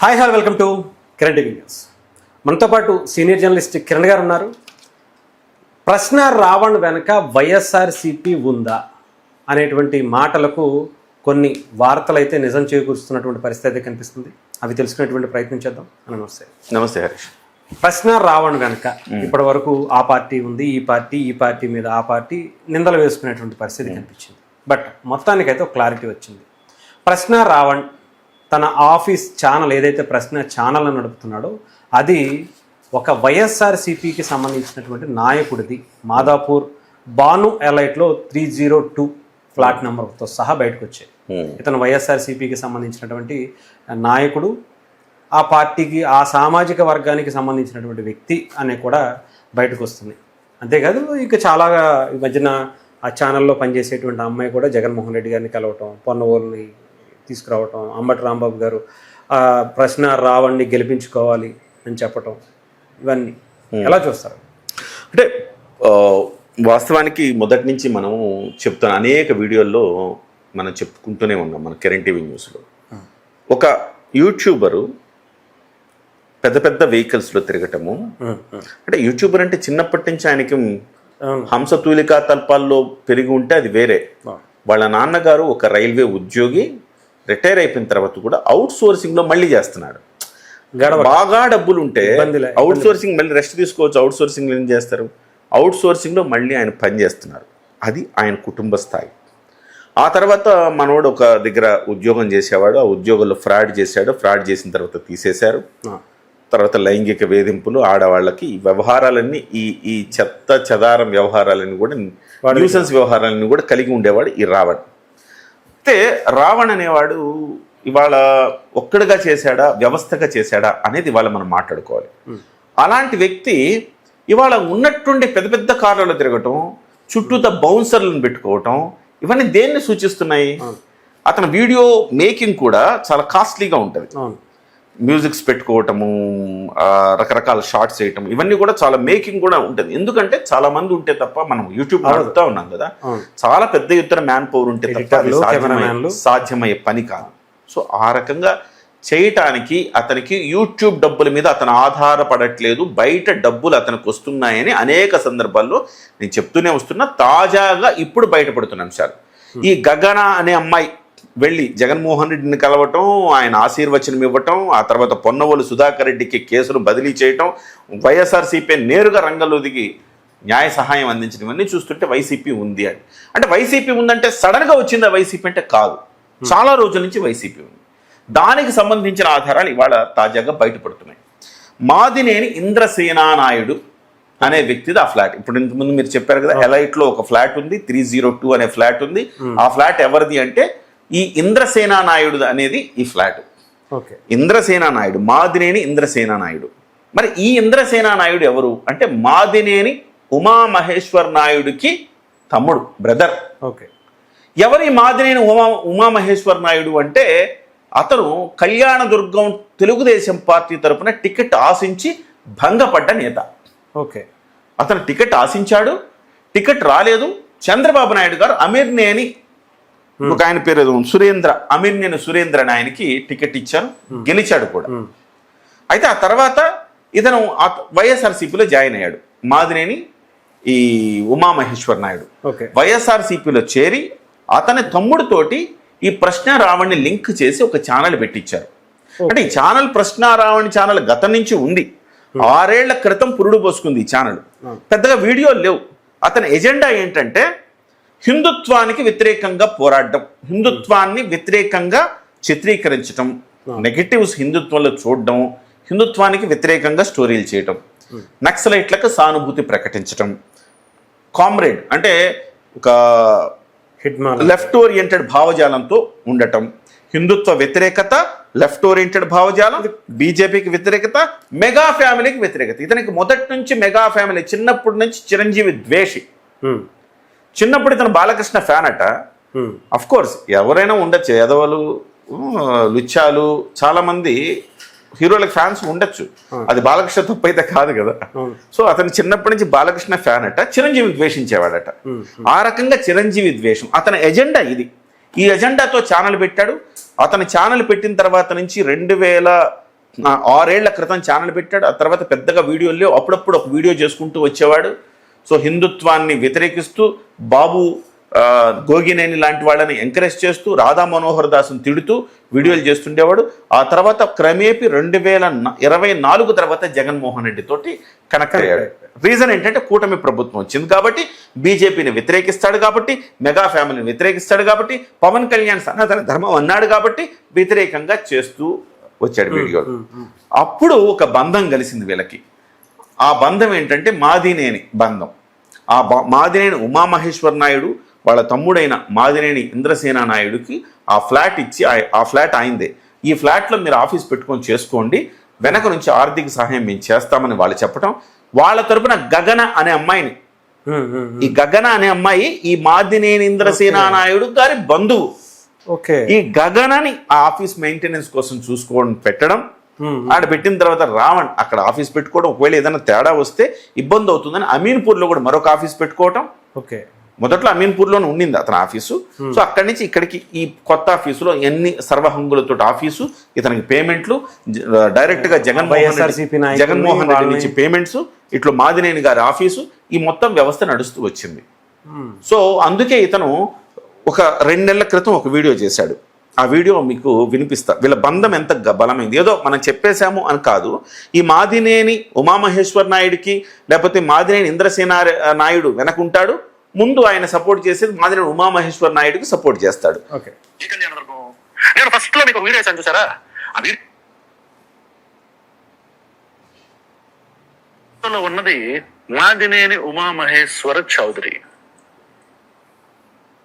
Hi welcome to Kiran TV news. మనతో పాటు senior journalist Kiran గారు ఉన్నారు. ప్రశ్న రావణ్ వెనక వైఎస్ఆర్సీపీ ఉందా అనేటువంటి మాటలకు కొన్ని వార్తలు అయితే నిజం చేకూరుస్తున్నటువంటి పరిస్థితి అయితే కనిపిస్తుంది. అవి తెలుసుకునేటువంటి ప్రయత్నం చేద్దాం. నమస్తే. నమస్తే హరీష్. ప్రశ్న రావణ్ వెనక ఇప్పటి వరకు ఆ పార్టీ ఉంది, ఈ పార్టీ మీద ఆ పార్టీ నిందలు వేసుకునేటువంటి పరిస్థితి కనిపించింది. బట్ మొత్తానికైతే ఒక క్లారిటీ వచ్చింది. ప్రశ్న రావణ్ తన ఆఫీస్ ఛానల్ ఏదైతే ప్రశ్న ఛానల్ అని నడుపుతున్నాడో అది ఒక వైఎస్ఆర్సీపీకి సంబంధించినటువంటి నాయకుడిది. మాదాపూర్ బాను ఎలైట్లో 302 ఫ్లాట్ నెంబర్తో సహా బయటకు వచ్చాయి. ఇతను వైఎస్ఆర్సీపీకి సంబంధించినటువంటి నాయకుడు, ఆ పార్టీకి ఆ సామాజిక వర్గానికి సంబంధించినటువంటి వ్యక్తి అనే కూడా బయటకు వస్తుంది. అంతేకాదు ఇక చాలా ఈ మధ్యన ఆ ఛానల్లో పనిచేసేటువంటి అమ్మాయి కూడా జగన్మోహన్ రెడ్డి గారిని కలవటం, పొన్నవోలుని తీసుకురావటం, అంబటి రాంబాబు గారు ప్రశ్న రావణ్ణి గెలిపించుకోవాలి అని చెప్పటం, ఇవన్నీ ఎలా చూస్తారు? అంటే వాస్తవానికి మొదటి నుంచి మనం చెప్తున్న అనేక వీడియోల్లో మనం చెప్పుకుంటూనే ఉన్నాం మన కిరణ్ టీవీ న్యూస్లో. ఒక యూట్యూబరు పెద్ద పెద్ద వెహికల్స్లో తిరగటము, అంటే యూట్యూబర్ అంటే చిన్నప్పటి నుంచి ఆయనకి హంసతూలికా తల్పాల్లో పెరిగి ఉంటే అది వేరే. వాళ్ళ నాన్నగారు ఒక రైల్వే ఉద్యోగి, రిటైర్ అయిపోయిన తర్వాత కూడా అవుట్ సోర్సింగ్లో మళ్ళీ చేస్తున్నాడు. బాగా డబ్బులు ఉంటే అవుట్ సోర్సింగ్ మళ్ళీ రెస్ట్ తీసుకోవచ్చు. అవుట్ సోర్సింగ్ ఏం చేస్తారు? అవుట్ సోర్సింగ్లో మళ్ళీ ఆయన పని చేస్తున్నారు. అది ఆయన కుటుంబ స్థాయి. ఆ తర్వాత మనోడు ఒక దగ్గర ఉద్యోగం చేసేవాడు, ఆ ఉద్యోగంలో ఫ్రాడ్ చేశాడు. ఫ్రాడ్ చేసిన తర్వాత తీసేశారు. తర్వాత లైంగిక వేధింపులు, ఆడవాళ్ళకి ఈ వ్యవహారాలన్నీ ఈ చెత్త చెదారం వ్యవహారాలన్నీ కూడా న్యూసెన్స్ వ్యవహారాలన్నీ కూడా కలిగి ఉండేవాడు ఈ రావణ్. అయితే రావణ్ అనేవాడు ఇవాళ ఒక్కడిగా చేశాడా, వ్యవస్థగా చేశాడా అనేది ఇవాళ మనం మాట్లాడుకోవాలి. అలాంటి వ్యక్తి ఇవాళ ఉన్నట్టుండి పెద్ద పెద్ద కార్లలో తిరగటం, చుట్టూత బౌన్సర్లను పెట్టుకోవటం, ఇవన్నీ దేన్ని సూచిస్తున్నాయి? అతని వీడియో మేకింగ్ కూడా చాలా కాస్ట్లీగా ఉంటుంది. మ్యూజిక్స్ పెట్టుకోవటము, రకరకాల షార్ట్స్ వేయటం, ఇవన్నీ కూడా చాలా మేకింగ్ కూడా ఉంటుంది. ఎందుకంటే చాలా మంది ఉంటే తప్ప మనం యూట్యూబ్ నడుపుతా ఉన్నాం కదా, చాలా పెద్ద ఎత్తున మ్యాన్ పవర్ ఉంటే తప్ప సాధ్యమయ్యే పని కాదు. సో ఆ రకంగా చేయటానికి అతనికి యూట్యూబ్ డబ్బుల మీద అతను ఆధారపడట్లేదు, బయట డబ్బులు అతనికి వస్తున్నాయని అనేక సందర్భాల్లో నేను చెప్తూనే వస్తున్నా. తాజాగా ఇప్పుడు బయటపడుతున్న అంశాలు, ఈ గగన అనే అమ్మాయి వెళ్ళి జగన్మోహన్ రెడ్డిని కలవటం, ఆయన ఆశీర్వచనం ఇవ్వటం, ఆ తర్వాత పొన్నవోలు సుధాకర్ రెడ్డికి కేసును బదిలీ చేయటం, వైఎస్ఆర్సీపీ నేరుగా రంగంలో దిగి న్యాయ సహాయం అందించడం, ఇవన్నీ చూస్తుంటే వైసీపీ ఉంది అని. అంటే వైసీపీ ఉందంటే సడన్గా వచ్చిందా వైసీపీ అంటే కాదు, చాలా రోజుల నుంచి వైసీపీ ఉంది. దానికి సంబంధించిన ఆధారాలు ఇవాళ తాజాగా బయటపడుతున్నాయి. మాదినేని ఇంద్రసేనానాయుడు అనే వ్యక్తిది ఆ ఫ్లాట్. ఇప్పుడు ఇంతకుముందు మీరు చెప్పారు కదా, ఎలైట్లో ఒక ఫ్లాట్ ఉంది, 302 అనే ఫ్లాట్ ఉంది. ఆ ఫ్లాట్ ఎవరిది అంటే ఈ ఇంద్రసేనానాయుడు అనేది ఈ ఫ్లాట్. ఇంద్రసేనానాయుడు, మాదినేని ఇంద్రసేనానాయుడు. మరి ఈ ఇంద్రసేనానాయుడు ఎవరు అంటే మాదినేని ఉమామహేశ్వర్ నాయుడుకి తమ్ముడు, బ్రదర్. ఎవరి మాదినేని ఉమామహేశ్వర్ నాయుడు అంటే అతను కళ్యాణదుర్గం తెలుగుదేశం పార్టీ తరఫున టికెట్ ఆశించి భంగపడ్డ నేత. అతను టికెట్ ఆశించాడు, టికెట్ రాలేదు. చంద్రబాబు నాయుడు గారు అమీర్నేని, ఒక ఆయన పేరు సురేంద్ర, అమీర్నేని సురేంద్ర అని ఆయనకి టికెట్ ఇచ్చారు, గెలిచాడు కూడా. అయితే ఆ తర్వాత ఇతను వైఎస్ఆర్సీపీలో జాయిన్ అయ్యాడు. మాదినేని ఈ ఉమామహేశ్వర్ నాయుడు వైఎస్ఆర్సీపీలో చేరి అతని తమ్ముడితోటి ఈ ప్రశ్న రావణ్ణి లింక్ చేసి ఒక ఛానల్ పెట్టించారు. అంటే ఈ ఛానల్ ప్రశ్న రావణ్ ఛానల్ గతం నుంచి ఉంది, 6 ఏళ్ల క్రితం పురుడు పోసుకుంది ఈ ఛానల్. పెద్దగా వీడియోలు లేవు. అతని ఎజెండా ఏంటంటే హిందుత్వానికి వ్యతిరేకంగా పోరాడడం, హిందుత్వాన్ని వ్యతిరేకంగా చిత్రీకరించడం, నెగటివ్స్ హిందుత్వంలో చూడడం, హిందుత్వానికి వ్యతిరేకంగా స్టోరీలు చేయటం, నక్సలైట్లకు సానుభూతి ప్రకటించటం, కామ్రేడ్ అంటే ఒక లెఫ్ట్ ఓరియంటెడ్ భావజాలంతో ఉండటం, హిందుత్వ వ్యతిరేకత, లెఫ్ట్ ఓరియంటెడ్ భావజాలం, బీజేపీకి వ్యతిరేకత, మెగా ఫ్యామిలీకి వ్యతిరేకత. ఇతనికి మొదటి నుంచి మెగా ఫ్యామిలీ, చిన్నప్పటి నుంచి చిరంజీవి ద్వేషి. చిన్నప్పుడు ఇతను బాలకృష్ణ ఫ్యాన్ అట. అఫ్ కోర్స్ ఎవరైనా ఉండొచ్చు, ఎదవలు, లుచ్చాలు, చాలా మంది హీరోలకు ఫ్యాన్స్ ఉండొచ్చు, అది బాలకృష్ణ తప్పు అయితే కాదు కదా. సో అతను చిన్నప్పటి నుంచి బాలకృష్ణ ఫ్యాన్ అట, చిరంజీవి ద్వేషించేవాడట. ఆ రకంగా చిరంజీవి ద్వేషం అతని ఎజెండా ఇది. ఈ ఎజెండాతో ఛానల్ పెట్టాడు. అతని ఛానల్ పెట్టిన తర్వాత నుంచి 6 ఏళ్ల క్రితం ఛానల్ పెట్టాడు. ఆ తర్వాత పెద్దగా వీడియోలు అప్పుడప్పుడు ఒక వీడియో చేసుకుంటూ వచ్చేవాడు. సో హిందుత్వాన్ని వ్యతిరేకిస్తూ బాబు గోగినేని లాంటి వాళ్ళని ఎంకరేజ్ చేస్తూ రాధా మనోహర్ దాస్ని తిడుతూ వీడియోలు చేస్తుండేవాడు. ఆ తర్వాత క్రమేపీ 2024 తర్వాత జగన్మోహన్ రెడ్డి తోటి కనెక్ట్ అయ్యాడు. రీజన్ ఏంటంటే కూటమి ప్రభుత్వం వచ్చింది కాబట్టి, బీజేపీని వ్యతిరేకిస్తాడు కాబట్టి, మెగా ఫ్యామిలీని వ్యతిరేకిస్తాడు కాబట్టి, పవన్ కళ్యాణ్ సనాతన ధర్మం అన్నాడు కాబట్టి వ్యతిరేకంగా చేస్తూ వచ్చాడు వీడియోలు. అప్పుడు ఒక బంధం కలిసింది వీళ్ళకి. ఆ బంధం ఏంటంటే మాదినేని బంధం. ఆ మాదినేని ఉమామహేశ్వర్ నాయుడు వాళ్ళ తమ్ముడైన మాదినేని ఇంద్రసేన నాయుడుకి ఆ ఫ్లాట్ ఇచ్చి, ఆ ఫ్లాట్ ఆయనదే, ఈ ఫ్లాట్లో మీరు ఆఫీస్ పెట్టుకొని చేసుకోండి, వెనక నుంచి ఆర్థిక సహాయం మేము చేస్తామని వాళ్ళు చెప్పడం. వాళ్ళ తరపున గగన అనే అమ్మాయిని, ఈ గగన అనే అమ్మాయి ఈ మాదినేని ఇంద్రసేన నాయుడు గారి బంధువు. ఈ గగనని ఆ ఆఫీస్ మెయింటెనెన్స్ కోసం చూసుకోవడం పెట్టడం, ఆడ పెట్టిన తర్వాత రావణ్ అక్కడ ఆఫీస్ పెట్టుకోవడం, ఒకవేళ ఏదైనా తేడా వస్తే ఇబ్బంది అవుతుందని అమీన్పూర్లో కూడా మరొక ఆఫీస్ పెట్టుకోవటం. మొదట్లో అమీన్పూర్లోనే ఉండింది అతని ఆఫీసు. సో అక్కడి నుంచి ఇక్కడికి ఈ కొత్త ఆఫీసులో ఎన్ని సర్వహంగులతో ఆఫీసు, ఇతనికి పేమెంట్లు డైరెక్ట్గా జగన్మోహన్ రెడ్డి నుంచి పేమెంట్స్, ఇట్లా మాదినేని గారి ఆఫీసు, ఈ మొత్తం వ్యవస్థ నడుస్తూ వచ్చింది. సో అందుకే ఇతను ఒక 2 నెలల క్రితం ఒక వీడియో చేశాడు. ఆ వీడియో మీకు వినిపిస్తా. వీళ్ళ బంధం ఎంత బలమైంది. ఏదో మనం చెప్పేశాము అని కాదు. ఈ మాదినేని ఉమామహేశ్వర్ నాయుడికి లేకపోతే మాదినేని ఇంద్రసేన నాయుడు వెనకుంటాడు, ముందు ఆయన సపోర్ట్ చేసేది మాదినేని ఉమామహేశ్వర్ నాయుడుకి సపోర్ట్ చేస్తాడు. నేను ఫస్ట్ లో మీకు వీడియో వేసాను చూసారా, ఉన్నది మాదినేని ఉమామహేశ్వర చౌదరి.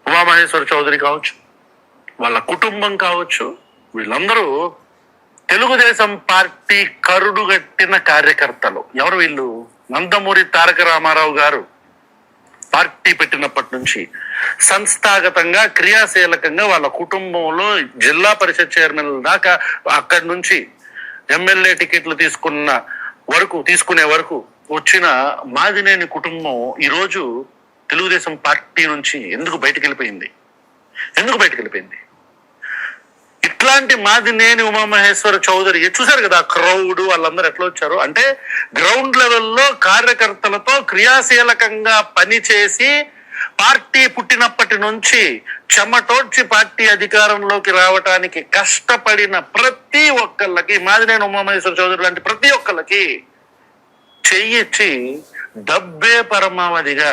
ఉమామహేశ్వర చౌదరి కావచ్చు, వాళ్ళ కుటుంబం కావచ్చు, వీళ్ళందరూ తెలుగుదేశం పార్టీ కరుడుగట్టిన కార్యకర్తలు. ఎవరు వీళ్ళు? నందమూరి తారక రామారావు గారు పార్టీ పెట్టినప్పటి నుంచి సంస్థాగతంగా క్రియాశీలకంగా వాళ్ళ కుటుంబంలో జిల్లా పరిషత్ చైర్మన్ దాకా, అక్కడి నుంచి ఎమ్మెల్యే టికెట్లు తీసుకునే వరకు వచ్చిన మాదినేని కుటుంబం ఈరోజు తెలుగుదేశం పార్టీ నుంచి ఎందుకు బయటకు వెళ్ళిపోయింది? ఇట్లాంటి మాదినేని ఉమామహేశ్వర చౌదరి చూశారు కదా, క్రౌడ్ వాళ్ళందరూ ఎట్లా వచ్చారు అంటే, గ్రౌండ్ లెవెల్లో కార్యకర్తలతో క్రియాశీలకంగా పనిచేసి పార్టీ పుట్టినప్పటి నుంచి చెమటోడ్చి పార్టీ అధికారంలోకి రావటానికి కష్టపడిన ప్రతి ఒక్కళ్ళకి, మాదినేని ఉమామహేశ్వర చౌదరి లాంటి ప్రతి ఒక్కళ్ళకి చెయ్యిచ్చి డబ్బే పరమావధిగా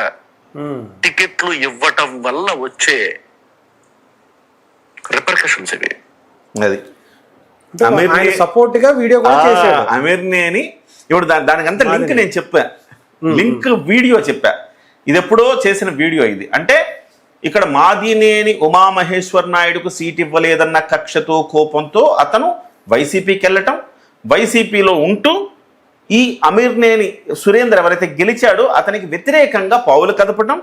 టికెట్లు ఇవ్వటం వల్ల వచ్చే రిపర్కషన్స్ ఇవి. అది సపోర్ట్ గా వీడియో అమీర్నేని ఇప్పుడు దానికంతా లింక్ నేను చెప్పా, లింక్ వీడియో చెప్పా. ఇది ఎప్పుడో చేసిన వీడియో ఇది. అంటే ఇక్కడ మాదినేని ఉమామహేశ్వర్ నాయుడుకు సీట్ ఇవ్వలేదన్న కక్షతో, కోపంతో అతను వైసీపీకి వెళ్ళటం, వైసీపీలో ఉంటూ ఈ అమీర్నేని సురేందర్ ఎవరైతే గెలిచాడో అతనికి వ్యతిరేకంగా పావులు కదపటం,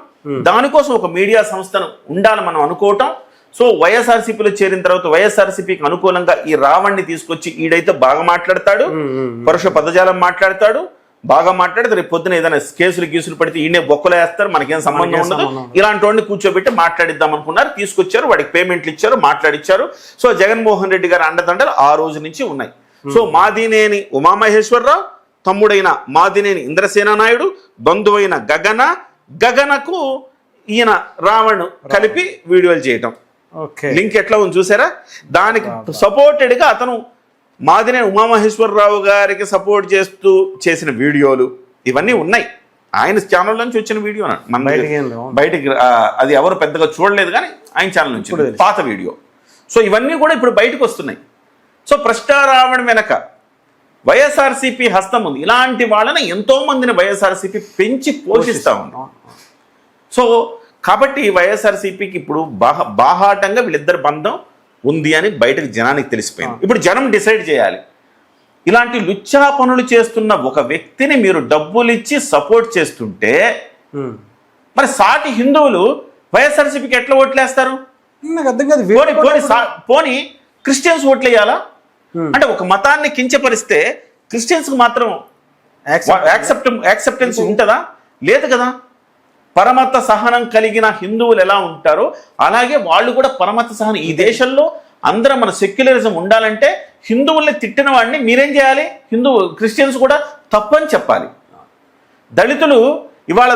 దానికోసం ఒక మీడియా సంస్థను ఉండాలని మనం అనుకోవటం. సో వైఎస్ఆర్సీపీలో చేరిన తర్వాత వైఎస్ఆర్సీపీకి అనుకూలంగా ఈ రావణ్ణి తీసుకొచ్చి ఈడైతే బాగా మాట్లాడతాడు, పరుష పదజాలం మాట్లాడతాడు, బాగా మాట్లాడితే రేపు పొద్దున ఏదైనా గీసులు పడితే ఈయనే బొక్కలు వేస్తారు, మనకేం సంబంధం ఉండదు, ఇలాంటి వాడిని కూర్చోబెట్టి మాట్లాడిద్దాం అనుకున్నారు. తీసుకొచ్చారు, వాడికి పేమెంట్లు ఇచ్చారు, మాట్లాడిచ్చారు. సో జగన్మోహన్ రెడ్డి గారు అండదండలు ఆ రోజు నుంచి ఉన్నాయి. సో మాదినేని ఉమామహేశ్వరరావు తమ్ముడైన మాదినేని ఇంద్రసేన నాయుడు, బంధువైన గగనకు ఈయన రావణ్ కలిపి వీడియోలు చేయటం. లింక్ ఎట్లా ఉంది చూసారా? దానికి సపోర్టెడ్ గా అతను మాదినేని ఉమామహేశ్వరరావు గారికి సపోర్ట్ చేస్తూ చేసిన వీడియోలు ఇవన్నీ ఉన్నాయి. ఆయన ఛానల్ నుంచి వచ్చిన వీడియో, బయటికి అది ఎవరు పెద్దగా చూడలేదు కానీ ఆయన ఛానల్ నుంచి పాత వీడియో. సో ఇవన్నీ కూడా ఇప్పుడు బయటకు వస్తున్నాయి. సో భ్రష్టారావణ వెనక వైఎస్ఆర్సీపీ హస్తం ఉంది. ఇలాంటి వాళ్ళని ఎంతో మందిని వైఎస్ఆర్సీపీ పెంచి పోషిస్తా ఉన్నాం. సో కాబట్టి వైఎస్ఆర్సీపీకి ఇప్పుడు బాహాటంగా వీళ్ళిద్దరి బంధం ఉంది అని బయటకు జనానికి తెలిసిపోయింది. ఇప్పుడు జనం డిసైడ్ చేయాలి. ఇలాంటి లుచ్చా పనులు చేస్తున్న ఒక వ్యక్తిని మీరు డబ్బులు ఇచ్చి సపోర్ట్ చేస్తుంటే మరి సాటి హిందువులు వైఎస్ఆర్సీపీకి ఎట్లా ఓట్లేస్తారు? పోనీ క్రిస్టియన్స్ ఓట్లు వేయాలా? అంటే ఒక మతాన్ని కించపరిస్తే క్రిస్టియన్స్కి మాత్రం యాక్సెప్టెన్స్ ఉంటుందా? లేదు కదా. పరమత సహనం కలిగిన హిందువులు ఎలా ఉంటారో అలాగే వాళ్ళు కూడా పరమత సహనం. ఈ దేశంలో అందరం మన సెక్యులరిజం ఉండాలంటే హిందువుల్ని తిట్టిన వాడిని మీరేం చేయాలి? క్రిస్టియన్స్ కూడా తప్పని చెప్పాలి. దళితులు ఇవాళ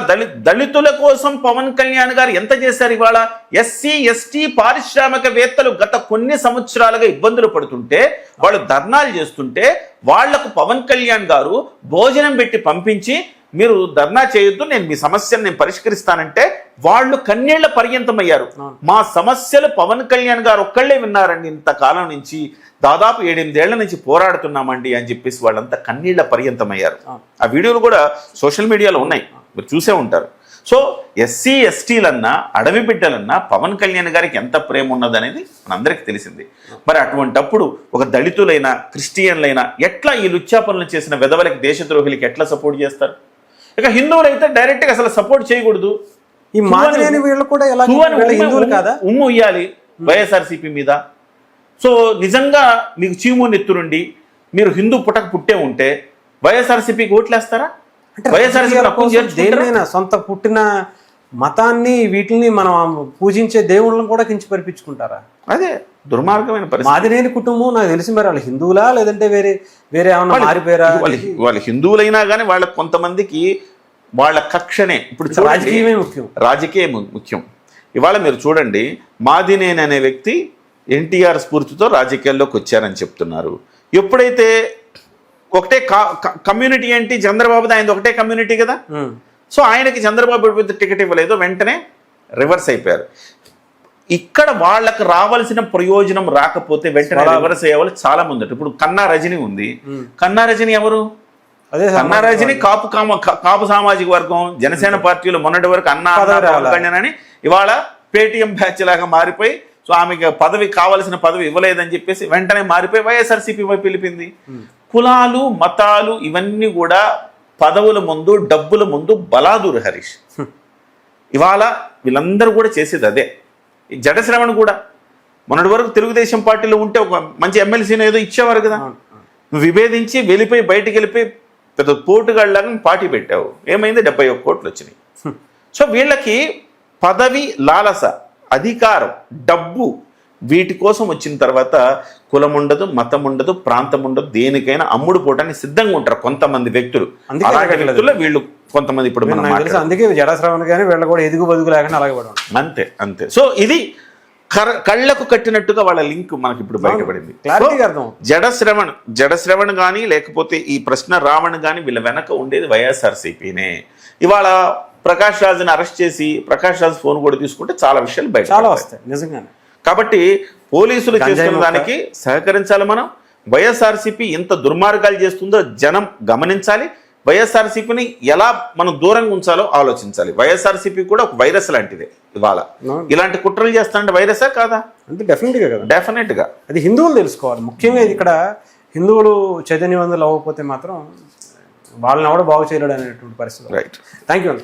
దళితుల కోసం పవన్ కళ్యాణ్ గారు ఎంత చేశారు? ఇవాళ ఎస్సీ ఎస్టీ పారిశ్రామికవేత్తలు గత కొన్ని సంవత్సరాలుగా ఇబ్బందులు పడుతుంటే, వాళ్ళు ధర్నాలు చేస్తుంటే, వాళ్లకు పవన్ కళ్యాణ్ గారు భోజనం పెట్టి పంపించి మీరు ధర్నా చేయొద్దు, నేను మీ సమస్యను నేను పరిష్కరిస్తానంటే వాళ్ళు కన్నీళ్ల పర్యంతమయ్యారు. మా సమస్యలు పవన్ కళ్యాణ్ గారు ఒక్కళ్లే విన్నారండి, ఇంతకాలం నుంచి దాదాపు 7-8 ఏళ్ల నుంచి పోరాడుతున్నామండి అని చెప్పేసి వాళ్ళంతా కన్నీళ్ల పర్యంతమయ్యారు. ఆ వీడియోలు కూడా సోషల్ మీడియాలో ఉన్నాయి, మీరు చూసే ఉంటారు. సో ఎస్సీ ఎస్టీలన్నా అడవి బిడ్డలన్నా పవన్ కళ్యాణ్ గారికి ఎంత ప్రేమ ఉన్నదనేది మనందరికీ తెలిసింది. మరి అటువంటప్పుడు ఒక దళితులైనా క్రిస్టియన్లైనా ఎట్లా ఈ లుచ్చా పనులు చేసిన వెధవలకి దేశద్రోహులకి ఎట్లా సపోర్ట్ చేస్తారు? ఇక హిందువులు అయితే డైరెక్ట్గా అసలు సపోర్ట్ చేయకూడదు. ఈ మాదిలేని వీళ్ళు కూడా ఎలా హిందువులు కాదా? ఉమ్ము ఇయ్యాలి వైఎస్ఆర్సీపీ మీద. సో నిజంగా మీకు చీము నెత్తురుండి మీరు హిందూ పుట్టే ఉంటే వైఎస్ఆర్సీపీకి ఓట్లేస్తారా? దేన్నైనా సొంత పుట్టిన మతాన్ని వీటిని మనం పూజించే దేవుళ్ళని కూడా కించపరిపించుకుంటారా? అదే దుర్మార్గమైన పరిస్థితి. మాదినేని కుటుంబం నాకు తెలిసి మరి వాళ్ళు హిందువులా లేదంటే వేరే ఏమన్నా మారిపోయారా? వాళ్ళు హిందువులైనా కానీ వాళ్ళ కొంతమందికి వాళ్ళ కక్షనే ఇప్పుడు రాజకీయమే ముఖ్యం, రాజకీయం ముఖ్యం. ఇవాళ మీరు చూడండి, మాదినేని అనే వ్యక్తి ఎన్టీఆర్ స్ఫూర్తితో రాజకీయాల్లోకి వచ్చారని చెప్తున్నారు. ఎప్పుడైతే ఒకటే కమ్యూనిటీ ఏంటి చంద్రబాబుది, ఆయనది ఒకటే కమ్యూనిటీ కదా. సో ఆయనకి చంద్రబాబు టికెట్ ఇవ్వలేదు, వెంటనే రివర్స్ అయిపోయారు. ఇక్కడ వాళ్ళకి రావాల్సిన ప్రయోజనం రాకపోతే వెంటనే రివర్స్ అయ్యే వాళ్ళు చాలా మంది. ఇప్పుడు కన్నా రజని ఉంది. కన్నా రజని ఎవరు? కన్నా రజని కాపు సామాజిక వర్గం, జనసేన పార్టీలో మొన్నటి వరకు అన్న ఇవాళ పేటీఎం బ్యాచ్ లాగా మారిపోయి, సో ఆమెకి పదవి కావాల్సిన పదవి ఇవ్వలేదని చెప్పేసి వెంటనే మారిపోయి వైఎస్ఆర్సీపీ వైపు పిలిపింది. కులాలు మతాలు ఇవన్నీ కూడా పదవుల ముందు డబ్బుల ముందు బలాదూరు హరీష్. ఇవాళ వీళ్ళందరూ కూడా చేసేది అదే. జడశ్రవణ్ కూడా మొన్నటి వరకు తెలుగుదేశం పార్టీలో ఉంటే ఒక మంచి ఎమ్మెల్సీని ఏదో ఇచ్చేవారు కదా, నువ్వు విభేదించి వెళ్ళిపోయి బయటికి వెళ్ళిపోయి పెద్ద పోటుగాళ్ళలాగా పార్టీ పెట్టావు, ఏమైంది? 71 కోట్లు వచ్చినాయి. సో వీళ్ళకి పదవి లాలస, అధికారం, డబ్బు వీటి కోసం వచ్చిన తర్వాత కులం ఉండదు, మతం ఉండదు, ప్రాంతం ఉండదు, దేనికైనా అమ్ముడు పోవడానికి సిద్ధంగా ఉంటారు కొంతమంది వ్యక్తులు. అలాంటి వ్యక్తుల్లో వీళ్ళు కొంతమంది ఇప్పుడు అందుకే జడశ్రవణ్ కానీ వీళ్ళు కూడా ఎదుగు బదుగు లేకుండా అలాగే పడడం. అంతే అంతే. సో ఇది కళ్ళకు కట్టినట్టుగా వాళ్ళ లింక్ మనకి ఇప్పుడు బయటపడింది. జడశ్రవణ్ కానీ లేకపోతే ఈ ప్రశ్న రావణ్ కానీ వీళ్ళ వెనక ఉండేది వైఎస్ఆర్సీపీనే. ఇవాళ ప్రకాష్ రాజుని అరెస్ట్ చేసి ప్రకాష్ రాజు ఫోన్ కూడా తీసుకుంటే చాలా విషయాలు బయట చాలా వస్తాయి నిజంగానే. కాబట్టి పోలీసులు చేస్తున్న దానికి సహకరించాలి మనం. వైఎస్ఆర్సీపీ ఎంత దుర్మార్గాలు చేస్తుందో జనం గమనించాలి. వైఎస్ఆర్సీపీని ఎలా మనం దూరంగా ఉంచాలో ఆలోచించాలి. వైఎస్ఆర్సీపీ కూడా ఒక వైరస్ లాంటిదే. ఇవాళ ఇలాంటి కుట్రలు చేస్తానంటే వైరసా కాదా? అంటే డెఫినెట్గా కదా, డెఫినెట్గా అది హిందువులు తెలుసుకోవాలి. ముఖ్యంగా ఇక్కడ హిందువులు చైతన్యవంతులు అవ్వకపోతే మాత్రం వాళ్ళని ఎవడో బాగు చేయలేడు అనేటువంటి పరిస్థితి. రైట్. Thank you.